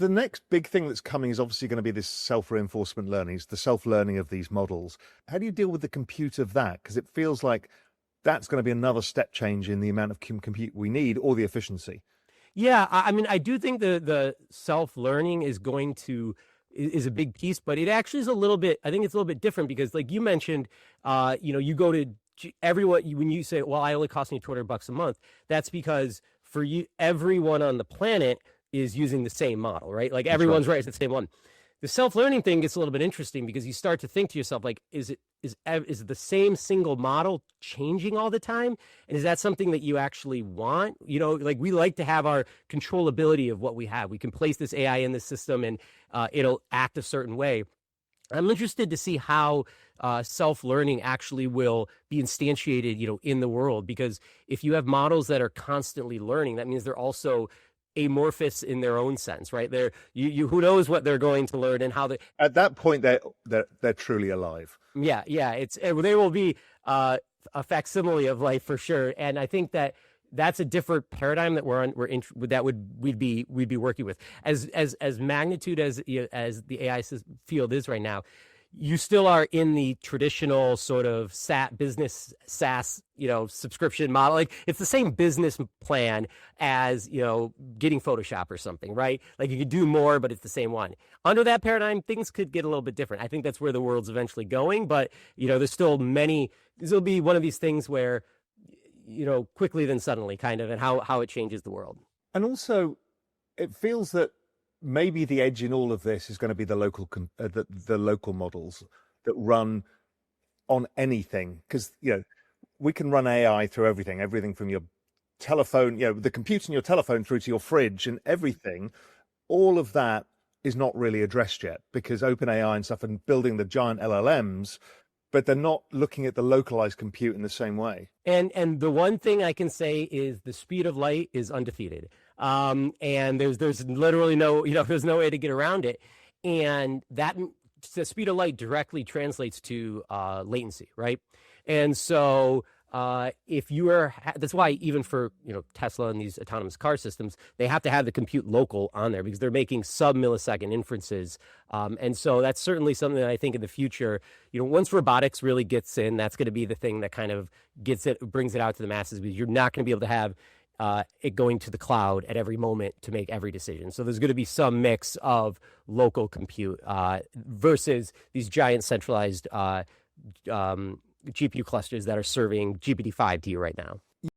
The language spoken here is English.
the next big thing that's coming is obviously going to be this self-reinforcement learning, it's the self-learning of these models. How do you deal with the compute of that? Because it feels like that's going to be another step change in the amount of compute we need or the efficiency. Yeah, I mean, I do think the self-learning is a big piece, but it actually is a little bit, I think it's a little bit different because like you mentioned, you go to everyone, when you say, well, I only cost me $200 a month, that's because for you, everyone on the planet is using the same model, right? Like everyone's right, it's the same one. The self-learning thing gets a little bit interesting because you start to think to yourself, like, is it the same single model changing all the time? And is that something that you actually want? Like we like to have our controllability of what we have. We can place this AI in the system and it'll act a certain way. I'm interested to see how self-learning actually will be instantiated, in the world, because if you have models that are constantly learning, that means they're also amorphous in their own sense, right? You who knows what they're going to learn and how they. At that point, they're truly alive. Yeah, they will be a facsimile of life for sure, and I think that's a different paradigm that we'd be working with as magnitude as the AI field is right now. You still are in the traditional sort of business SaaS, subscription model. Like it's the same business plan as, getting Photoshop or something, right? Like you could do more, but it's the same one. Under that paradigm, things could get a little bit different. I think that's where the world's eventually going, but there's still this will be one of these things where, quickly then suddenly kind of, and how it changes the world. And also it feels that maybe the edge in all of this is going to be the local models that run on anything, because we can run AI through everything from your telephone, the computer in your telephone through to your fridge and everything. All of that is not really addressed yet because OpenAI and stuff and building the giant LLMs, but they're not looking at the localized compute in the same way. And the one thing I can say is the speed of light is undefeated. And there's literally there's no way to get around it. And that the speed of light directly translates to latency, right? And so if you are, that's why even for Tesla and these autonomous car systems, they have to have the compute local on there because they're making sub-millisecond inferences. And so that's certainly something that I think in the future, once robotics really gets in, that's going to be the thing that kind of brings it out to the masses, because you're not going to be able to have it going to the cloud at every moment to make every decision. So there's going to be some mix of local compute versus these giant centralized GPU clusters that are serving GPT-5 to you right now.